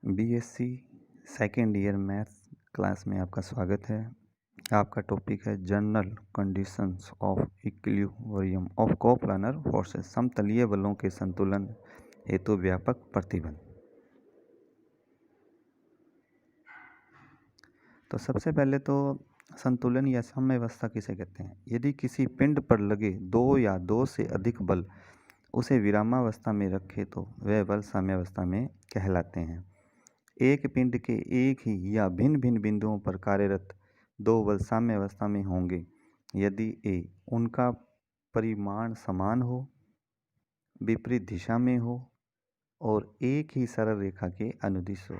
BSc second year maths class में आपका स्वागत है। आपका टॉपिक है general conditions of equilibrium of coplanar forces, समतलीय बलों के संतुलन हेतु व्यापक प्रतिबंध। तो सबसे पहले तो संतुलन या साम्यावस्था किसे कहते हैं? यदि किसी पिंड पर लगे दो या दो से अधिक बल उसे विरामावस्था में रखे तो वह बल साम्यावस्था में कहलाते हैं। एक पिंड के एक ही या भिन्न भिन्न बिंदुओं पर कार्यरत दो बल साम्यावस्था में होंगे यदि ए उनका परिमाण समान हो, विपरीत दिशा में हो और एक ही सरल रेखा के अनुदिश हो।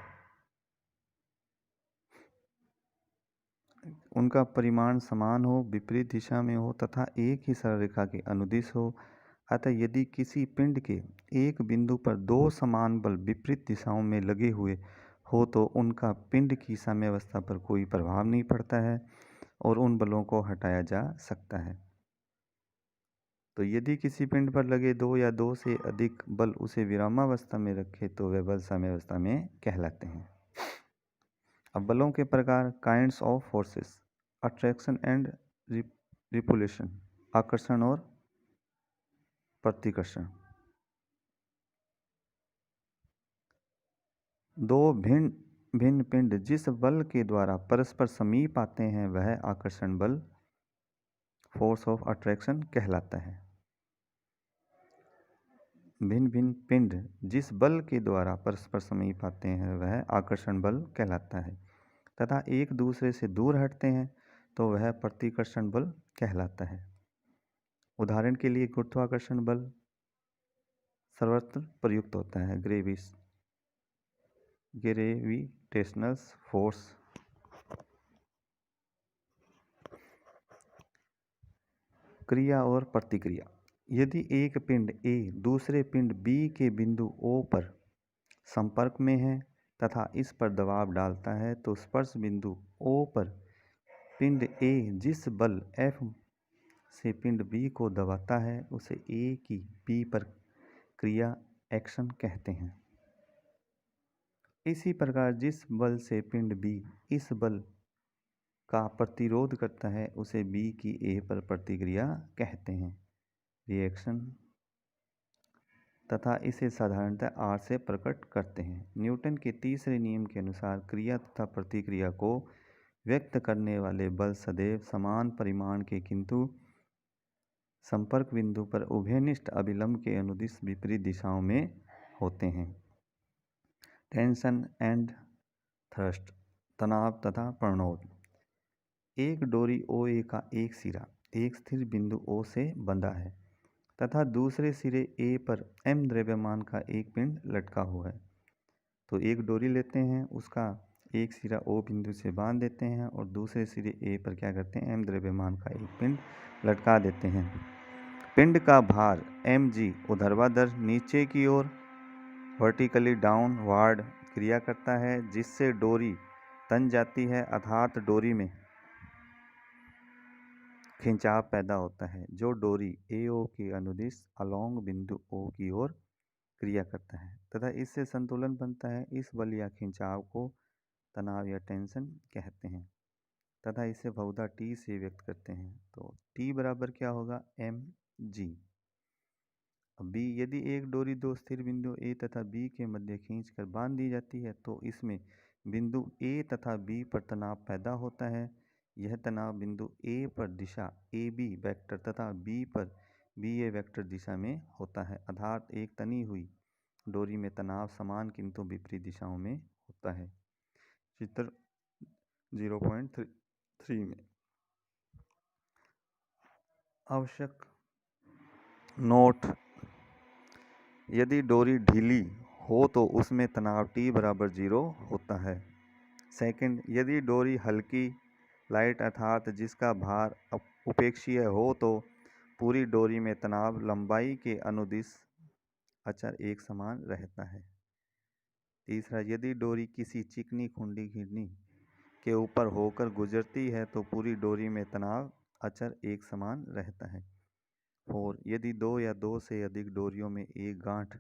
उनका परिमाण समान हो, विपरीत दिशा में हो तथा एक ही सरल रेखा के अनुदिश हो। अतः यदि किसी पिंड के एक बिंदु पर दो समान बल विपरीत दिशाओं में लगे हुए हो तो उनका पिंड की साम्यावस्था पर कोई प्रभाव नहीं पड़ता है और उन बलों को हटाया जा सकता है। तो यदि किसी पिंड पर लगे दो या दो से अधिक बल उसे विरामावस्था में रखे तो वे बल साम्यावस्था में कहलाते हैं। अब बलों के प्रकार, kinds of forces, attraction and repulsion, आकर्षण और प्रतिकर्षण। दो भिन्न भिन्न पिंड जिस बल के द्वारा परस्पर समीप आते हैं वह आकर्षण बल, फोर्स ऑफ अट्रैक्शन कहलाता है। भिन्न भिन्न पिंड जिस बल के द्वारा परस्पर समीप आते हैं वह आकर्षण बल कहलाता है तथा एक दूसरे से दूर हटते हैं तो वह प्रतिकर्षण बल कहलाता है। उदाहरण के लिए गुरुत्वाकर्षण बल सर्वत्र प्रयुक्त होता है। Gravitational force. क्रिया और प्रतिक्रिया। यदि एक पिंड A दूसरे पिंड B के बिंदु O पर संपर्क में है तथा इस पर दबाव डालता है तो स्पर्श बिंदु O पर पिंड A जिस बल F से पिंड B को दबाता है उसे A की B पर क्रिया, एक्शन कहते हैं। इसी प्रकार जिस बल से पिंड B इस बल का प्रतिरोध करता है उसे B की A पर प्रतिक्रिया कहते हैं, रिएक्शन, तथा इसे साधारणतः R से प्रकट करते हैं। न्यूटन के तीसरे नियम के अनुसार क्रिया तथा प्रतिक्रिया को व्यक्त करने वाले बल सदैव समान परिमाण के किंतु संपर्क बिंदु पर उभयनिष्ठ अभिलंब के अनुदिश विपरीत दिशाओं में होते हैं। टेंशन एंड थ्रस्ट, तनाव तथा प्रणोद। एक डोरी OA का एक सिरा एक स्थिर बिंदु O से बंधा है तथा दूसरे सिरे A पर m द्रव्यमान का एक पिंड लटका हुआ है। तो एक डोरी लेते हैं, उसका एक सिरा O बिंदु से बांध देते हैं और दूसरे सिरे A पर क्या करते हैं, m द्रव्यमान का एक पिंड लटका देते हैं। पिंड का भार mg ऊर्ध्वाधर नीचे की ओर वर्टिकली डाउनवार्ड क्रिया करता है जिससे डोरी तन जाती है अर्थात डोरी में खिंचाव पैदा होता है जो डोरी AO के अनुदिश अलोंग बिंदु O की ओर क्रिया करता है तथा इससे संतुलन बनता है। इस बल या खिंचाव को तनाव या टेंशन कहते हैं तथा इसे बहुधा T से व्यक्त करते हैं। तो T बराबर क्या होगा, mg। अब B, यदि एक डोरी दो स्थिर बिंदु A तथा B के मध्य खींचकर बांध दी जाती है तो इसमें बिंदु A तथा B पर तनाव पैदा होता है। यह तनाव बिंदु A पर दिशा AB वेक्टर तथा B पर BA वेक्टर दिशा में होता है अर्थात एक तनी हुई डोरी में तनाव समान किंतु विपरीत दिशाओं में होता है। चित्र 0.3 में। आवश्यक नोट, यदि डोरी ढीली हो तो उसमें तनाव T बराबर 0 होता है। सेकंड, यदि डोरी हल्की लाइट अर्थात जिसका भार उपेक्षीय हो तो पूरी डोरी में तनाव लंबाई के अनुदिश अचर एक समान रहता है। तीसरा, यदि डोरी किसी चिकनी खुंडी घिरनी के ऊपर होकर गुजरती है तो पूरी डोरी में तनाव अचर एक समान रहता है। और यदि दो या दो से अधिक डोरियों में एक गांठ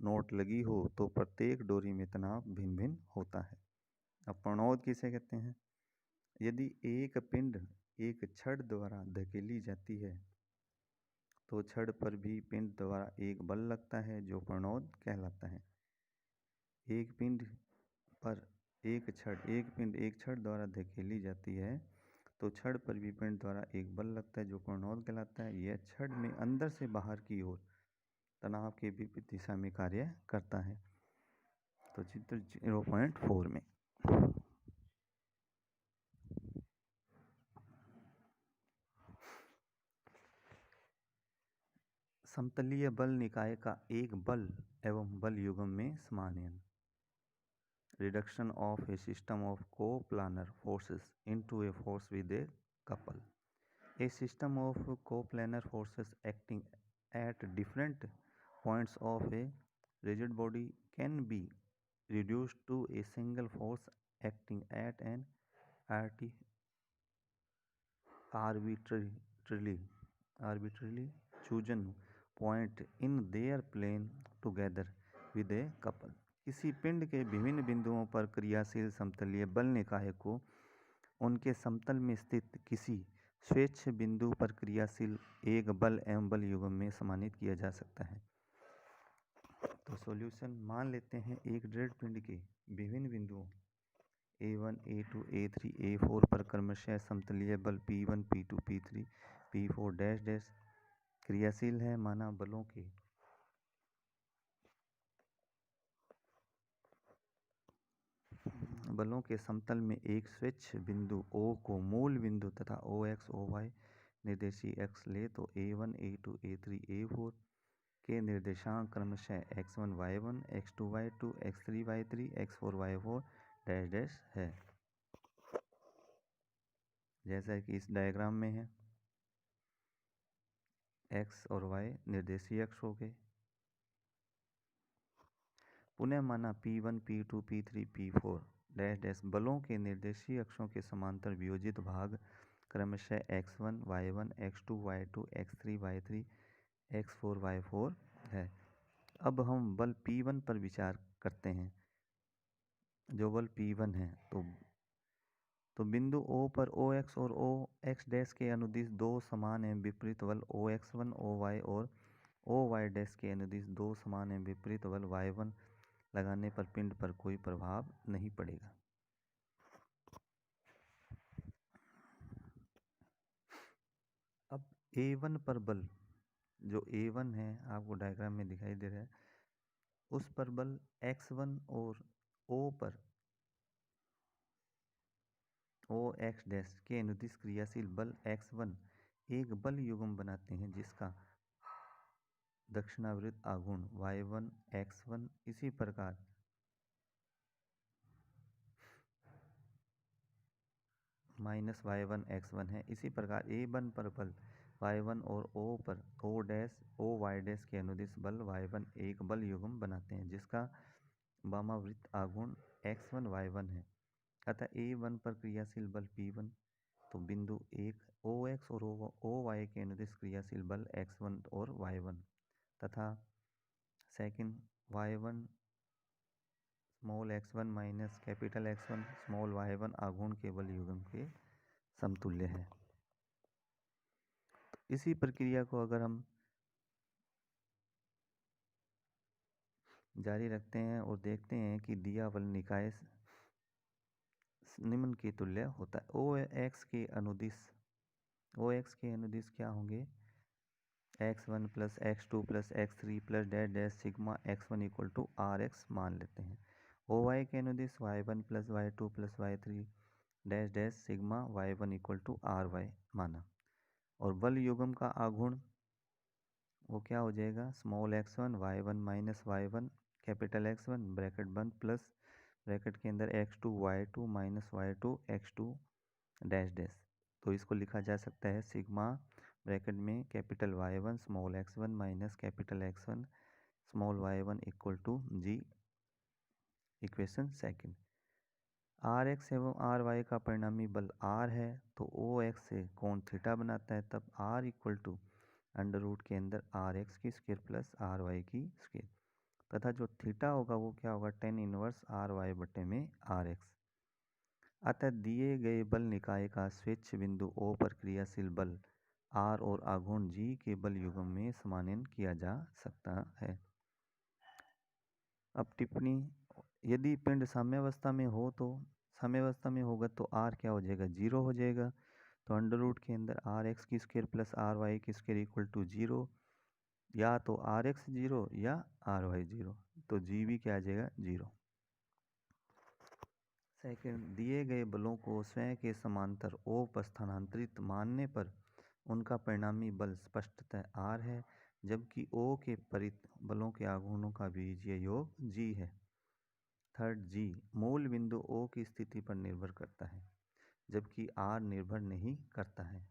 नोट लगी हो तो प्रत्येक डोरी में तनाव भिन्न भिन्न होता है। अब प्रणोद किसे कहते हैं? यदि एक पिंड एक छड़ द्वारा धकेली जाती है तो छड़ पर भी पिंड द्वारा एक बल लगता है जो प्रणोद कहलाता है। एक पिंड एक पिंड एक छड़ द्वारा धकेली जाती है तो छड़ पर भी पिंड द्वारा एक बल लगता है जो प्रणोद कहलाता है। यह छड़ में अंदर से बाहर की ओर तनाव के विपरीत दिशा में कार्य करता है। तो चित्र 0.4 में समतलीय बल निकाय का एक बल एवं बल युग्म में समानयन। Reduction of a system of coplanar forces into a force with a couple. A system of coplanar forces acting at different points of a rigid body can be reduced to a single force acting at an arbitrarily chosen point in their plane together with a couple. किसी पिंड के विभिन्न बिंदुओं पर क्रियाशील समतलीय बल निकाय को उनके समतल में स्थित किसी स्वेच्छ बिंदु पर क्रियाशील एक बल एवं बल युग्म में समानित किया जा सकता है। तो सॉल्यूशन मान लेते हैं एक दृढ़ पिंड के विभिन्न बिंदुओं A1, A2, A3, A4 पर क्रमशः समतलीय बल P1, P2, P3, P4 dash dash क्रियाशील है। माना बलों के समतल में एक स्वेच्छ बिंदु O को मूल बिंदु तथा OX, OY निर्देशीय अक्ष ले तो A1, A2, A3, A4 के निर्देशांक क्रमशः x1, y1, x2, y2, x3, y3, x4, y4 dash dash है। जैसा कि इस डायग्राम में है, x और y निर्देशीय अक्ष हो गए। पुनः माना P1, P2, P3, P4 dash dash बलों के निर्देशीय अक्षों के समांतर वियोजित भाग क्रमशः x1, y1, x2, y2, x3, y3, x4, y4 है। अब हम बल P1 पर विचार करते हैं। जो बल P1 है तो बिंदु O पर OX और OX डैश के अनुदिश दो समान एवं विपरीत बल OX1, OY और OY डैश के अनुदिश दो समान एवं विपरीत बल Y1 लगाने पर पिंड पर कोई प्रभाव नहीं पड़ेगा। अब A1 पर बल, जो A1 है आपको डायग्राम में दिखाई दे रहा है, उस पर बल X1 और O पर OX डैश के अनुदिश क्रियाशील बल X1 एक बल युग्म बनाते हैं जिसका दक्षिणावृत्त आघूर्ण Y1 X1 इसी प्रकार माइनस Y1 X1 है। इसी प्रकार A1 पर बल Y1 और O पर O डैश OY डैश के अनुदिश बल Y1 एक बल युग्म बनाते हैं जिसका वामावृत्त आघूर्ण X1 Y1 है। अतः A1 पर क्रियाशील बल P1 तो बिंदु 1 OX और OY के अनुदिश क्रियाशील बल X1 और Y1 तथा second Y1 small x1 minus capital X1 small y1 आघूर्ण के बल युग्म के समतुल्य है। तो इसी प्रक्रिया को अगर हम जारी रखते हैं और देखते हैं कि दिया बल निकाय निम्न के तुल्य होता है। OX के अनुदिश क्या होंगे? x1 plus x2 plus x3 plus dash dash sigma x1 equal to RX मान लेते हैं। OY के अनुदिश y1 plus y2 plus y3 dash dash sigma y1 equal to RY माना। और बल युग्म का आघूर्ण वो क्या हो जाएगा? Small x1 y1 minus y1 capital X1 bracket बंद प्लस ब्रैकेट के अंदर x2 y2 minus y2 x2 dash dash. तो इसको लिखा जा सकता है सिग्मा ब्रैकेट में capital Y1 small x1 minus capital X1 small y1 equal to G। Equation second. RX एवं RY का परिणामी बल R है तो OX से कोण थीटा बनाता है, तब R equal to under root के अंदर RX की स्क्वायर प्लस RY की स्क्वायर। तथा जो थीटा होगा वो क्या होगा, tan इनवर्स आर वाई बटे में आर एक्स। अतः दिए गए बल निकाय का स्वेच्छ बिंदु O पर क्रियाशील बल R और आघूर्ण G के बल युग्म में समानन किया जा सकता है। अब टिप्पणी, यदि पिंड साम्यावस्था में हो तो साम्यावस्था में होगा तो R क्या हो जाएगा, 0 हो जाएगा। तो अंडर रूट के अंदर आर एक्स की स्क्वायर प्लस आर वाई की स्क्वायर इक्वल टू 0, या तो आर एक्स 0 या आर वाई 0, तो जी भी क्या आ जाएगा 0। सेकंड, दिए गए बलों को स्वयं के समांतर O पर स्थानांतरित मानने पर उनका परिणामी बल स्पष्टतः R है, जबकि O के परित बलों के आघूर्णों का बीजीय योग G है। थर्ड, G मूल बिंदु O की स्थिति पर निर्भर करता है, जबकि R निर्भर नहीं करता है।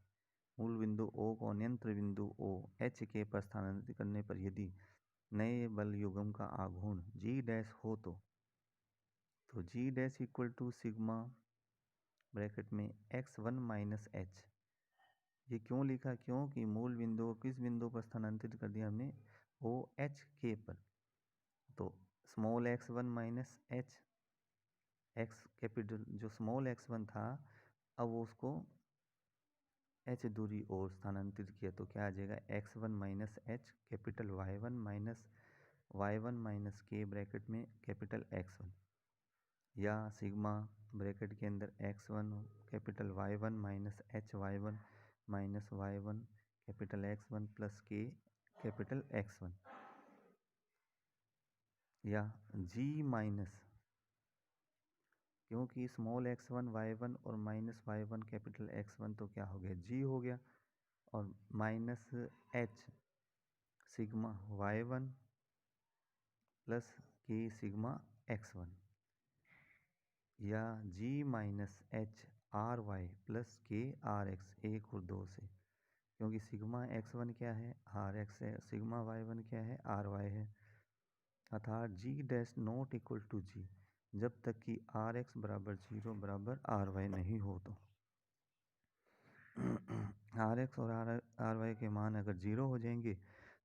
मूल बिंदु O को अन्यंत्र बिंदु O H के पर स्थानांतरित करने पर यदि नए बल युग्म का आघूर्ण G डैश हो तो G dash equal to sigma bracket में x1 माइनस एच। ये क्यों लिखा, क्योंकि मूल बिंदु को किस बिंदु पर स्थानांतरित कर दिया हमने, ओ एच के पर। तो small x1 minus H, x capital जो स्मॉल x1 था अब वो उसको h दूरी और स्थानांतरित किया तो क्या आ जाएगा, x1 minus H capital y1 minus के ब्रैकेट में कैपिटल x1, या सिग्मा ब्रैकेट के अंदर x1 capital y1 minus H y1 minus y1 capital x1 plus के कैपिटल x1, या g माइनस, क्योंकि स्मॉल x1 y1 और माइनस y1 कैपिटल x1 तो क्या हो गया, g हो गया, और minus h sigma y1 plus k sigma x1, या g minus H R Y plus के आर एक्स 1 और 2 से, क्योंकि सिग्मा x1 क्या है, आर एक्स है, सिग्मा y1 क्या है, आर वाई है। अर्थात g dash not equal to g जब तक कि आर एक्स बराबर 0 बराबर आर वाई नहीं हो तो। आर एक्स और आर वाई के मान अगर 0 हो जाएंगे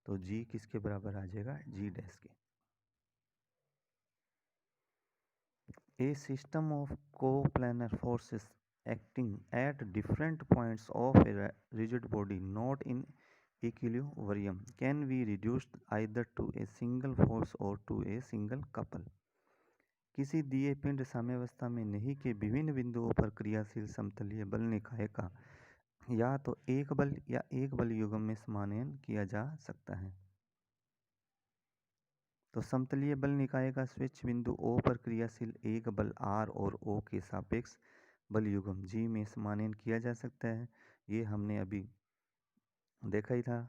तो g किसके बराबर आ जाएगा, g डैश के। A system of coplanar forces acting at different points of a rigid body not in equilibrium can be reduced either to a single force or to a single couple। किसी दिए पिंड साम्यावस्था में नहीं के विभिन्न बिंदुओं पर क्रियाशील समतलीय बल निकाय का या तो एक बल या एक बल युग्म में समानयन किया जा सकता है। तो समतलीय बल निकाय का स्विच बिंदु O पर क्रियाशील एक बल R और O के सापेक्ष बल युग्म G में समानयन किया जा सकता है। ये हमने अभी देखा ही था,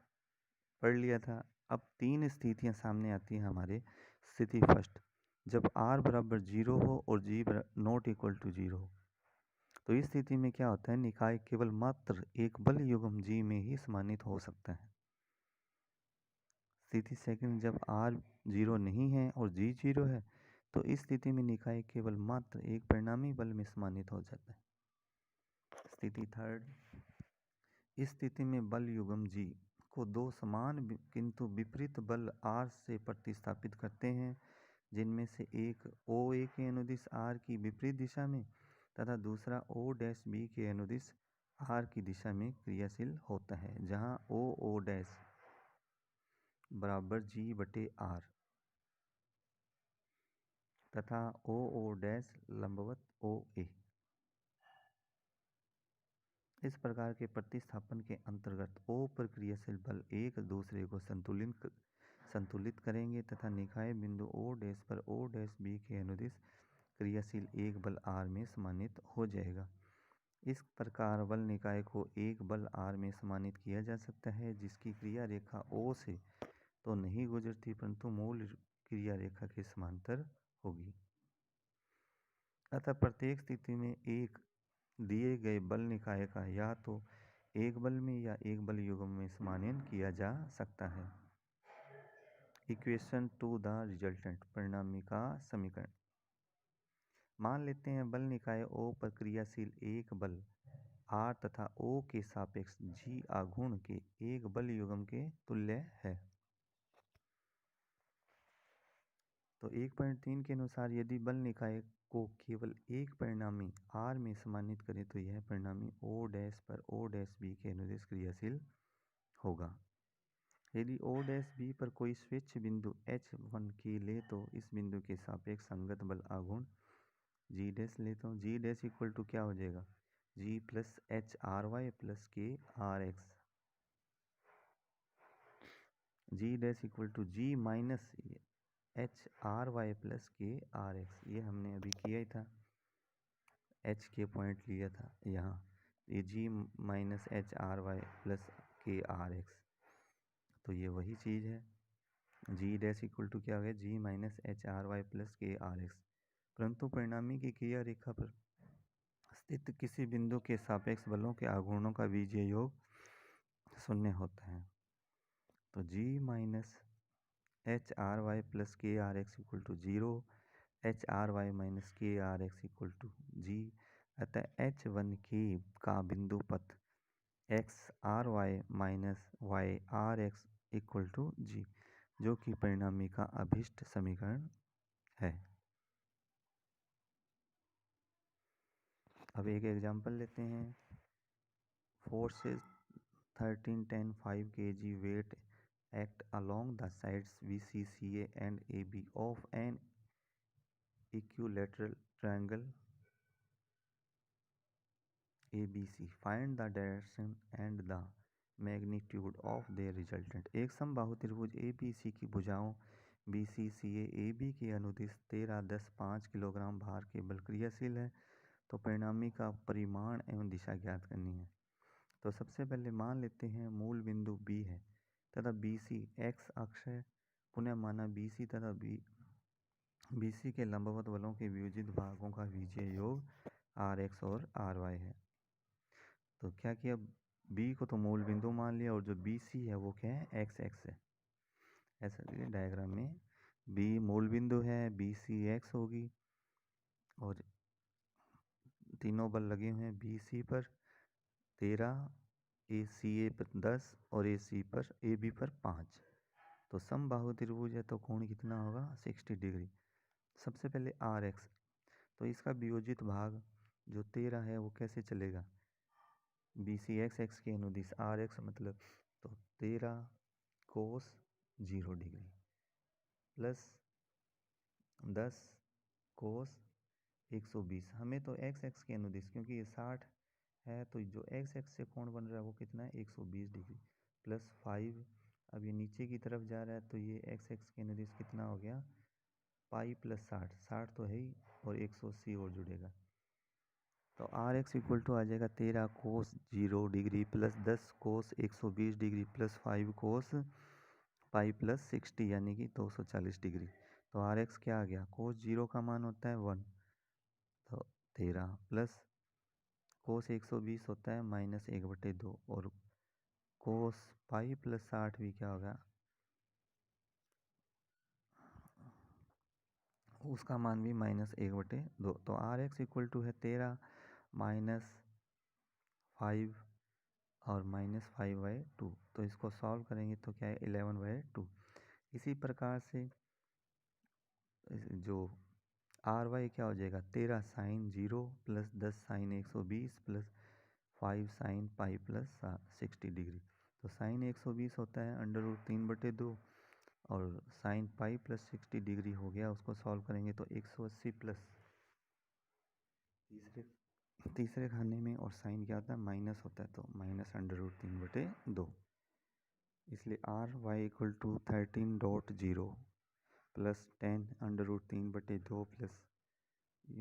पढ़ लिया था। अब तीन स्थितियां सामने आती हैं हमारे। स्थिति फर्स्ट, जब R बराबर 0 हो और G नॉट इक्वल टू 0 हो, तो इस स्थिति में क्या होता है, निकाय केवल मात्र एक बल युग्म G में ही समानित हो सकता है। स्थिति सेकंड, जब R 0 नहीं है और G 0 है, तो इस स्थिति में निकाय केवल मात्र एक परिणामी बल में समानित हो जाता है। स्थिति थर्ड, इस स्थिति में बल युग्म G को दो समान किंतु विपरीत बल R से प्रतिस्थापित करते हैं, जिनमें से एक OA के अनुदिश R की विपरीत दिशा में तथा दूसरा O डैश B के अनुदिश R की दिशा में क्रियाशील होता है, जहां OO डैश बराबर G बटे R तथा OO डैश लंबवत OA। इस प्रकार के प्रतिस्थापन के अंतर्गत O पर क्रियाशील बल एक दूसरे को संतुलित करेंगे तथा निकाय बिंदु O डैश पर O डैश B के अनुदिश क्रियाशील एक बल R में समानित हो जाएगा। इस प्रकार बल निकाय को एक बल R में समानित किया जा सकता है, जिसकी क्रिया रेखा O से तो नहीं गुजरती परंतु मूल क्रिया रेखा के समांतर होगी। अतः प्रत्येक स्थिति में एक दिए गए बल निकाय का या तो एक बल में या एक बल युग्म में समानयन किया जा सकता है। इक्वेशन टू द रिजल्टेंट, परिणामी का समीकरण। मान लेते हैं बल निकाय O पर क्रियाशील एक बल R तथा O के सापेक्ष G आघूर्ण के एक बल युग्म के तुल्य है। तो 1.3 के अनुसार यदि बल निकाय को केवल एक परिणामी R में समानित करें तो यह परिणामी O डैश पर O डैश B के अनुदिश क्रियाशील होगा। यदि O डैश B पर कोई स्वेच्छ बिंदु H1 की ले तो इस बिंदु के सापेक्ष संगत बल आघूर्ण G डैश लेता हूँ। G डैश इक्वल टू क्या हो जाएगा, G plus H R Y plus के R X. G dash equal to G minus H R Y plus के आर एक्स, ये हमने अभी किया ही था, H के पॉइंट लिया था यहाँ, ये G minus H R Y plus के आर एक्स, तो ये वही चीज़ है। G डैश इक्वल टू क्या हो गया, G minus H R Y plus के आर एक्स। परंतु परिणामी की क्रिया रेखा पर स्थित किसी बिंदु के सापेक्ष बलों के आघूर्णों का बीजीय योग शून्य होता है। तो G minus H R Y plus के R X equal to 0, H R Y minus K R X equal to G। अतः H1 की का बिंदु पथ X R Y minus Y R X equal to G, जो कि परिणामी का अभिष्ट समीकरण है। अब एक एग्जांपल लेते हैं। Forces 13, 10, 5 kg weight act along the sides BCCA and AB of an equilateral triangle ABC. Find the direction and the magnitude of their resultant. एक समबाहु त्रिभुज ABC की भुजाओं BCCA AB के अनुदिश 13, 10, 5 किलोग्राम भार के बल क्रियाशील है, तो परिणामी का परिमाण एवं दिशा ज्ञात करनी है। तो सबसे पहले मान लेते हैं मूल बिंदु B है तथा BC x अक्ष है। पुनः माना BC तथा BC के लंबवत बलों के वियोजित भागों का बीजीय योग RX और RY है। तो क्या किया, B को तो मूल बिंदु मान लिया और जो BC है वो क्या है, XX है। ऐसा डायग्राम में B मूल बिंदु है, BC X होगी और तीनों बल लगे हुए हैं BC पर 13, ACA पर 10 और AC पर AB पर 5। तो समबाहु त्रिभुज है तो कोण कितना होगा, 60 डिग्री। सबसे पहले RX, तो इसका वियोजित भाग जो 13 है वो कैसे चलेगा, BC XX के अनुदिश RX मतलब तो 13 कोस 0 डिग्री प्लस 10 कोस 120। हमें तो XX के अनुदिश, क्योंकि ये 60 है तो जो XX से कोण बन रहा है वो कितना है, 120 डिग्री प्लस 5। अब ये नीचे की तरफ जा रहा है तो ये XX के अनुदिश कितना हो गया, पाई प्लस 60, 60 तो है ही और 180 और जुड़ेगा। तो RX इक्वल टू आ जाएगा 13 कोस 0 डिग्री प्लस 10 कोस 120 डिग्री प्लस 5 कोस पाई प्लस 60 यानी कि 240 डिग्री। तो RX क्या आ गया, कोस 0 का मान होता है 1, तो 13 प्लस कोस 120 होता है -1/2 और कोस पाई प्लस 60 भी क्या होगा, उसका मान भी -1/2। तो RX इक्वल टू है 13 -5 और -5/2। तो इसको सॉल्व करेंगे तो क्या है, 11/2। इसी प्रकार से जो RY क्या हो जाएगा, 13 sine 0 plus 10 sine 120 plus 5 sine pi plus 60 degree. तो साइन 120 होता है √3/2 और साइन पाई प्लस 60 डिग्री हो गया। उसको सॉल्व करेंगे तो 180 प्लस तीसरे खाने में, और साइन क्या होता है, माइनस होता है, तो माइनस √3/2। इसलिए RY equal to 13.0 plus 10 √3/2 plus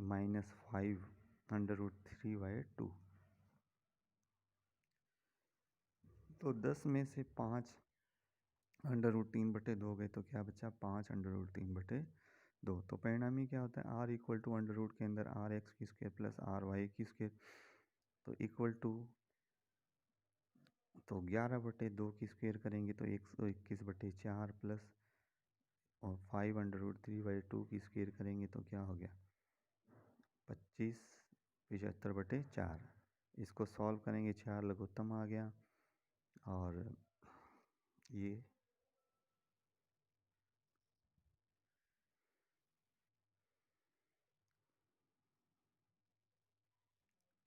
-5 √3/2। तो 10 में से 5 √3/2 गए तो क्या बचा, 5 √3/2। तो परिणामी क्या होता है, R इक्वल टू अंडर के अंदर RX की स्क्वायर प्लस RY की स्क्वायर, तो इक्वल टू, तो 11/2 की स्क्वायर करेंगे तो 121/4 प्लस और 5 √3/2 की स्क्वायर करेंगे तो क्या हो गया, 25 75/4। इसको सॉल्व करेंगे 4 लघुत्तम आ गया और ये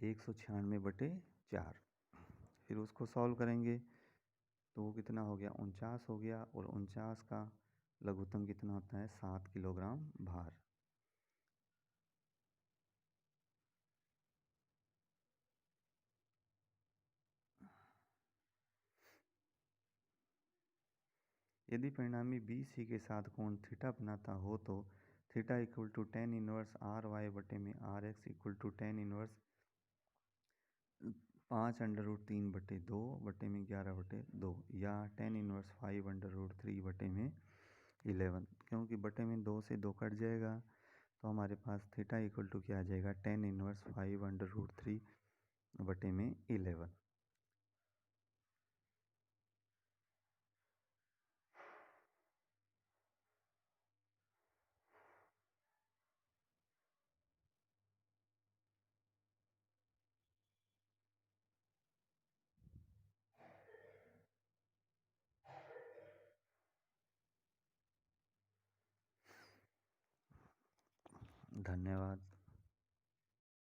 196/4। फिर उसको सॉल्व करेंगे तो वो कितना हो गया, 49 हो गया। और 49 का लघुत्तम कितना होता है, 7 किलोग्राम भार। यदि परिणामी बी सी के साथ कोण थीटा बनाता हो तो theta equal to tan inverse R Y बटे में R X equal to tan inverse 5√3/2 बटे में 11/2 या tan इनवर्स 5√3 बटे में 11। क्योंकि बटे में 2 से 2 कट जाएगा तो हमारे पास थीटा इक्वल टू क्या आ जाएगा, tan इनवर्स 5√3 बटे में 11। धन्यवाद।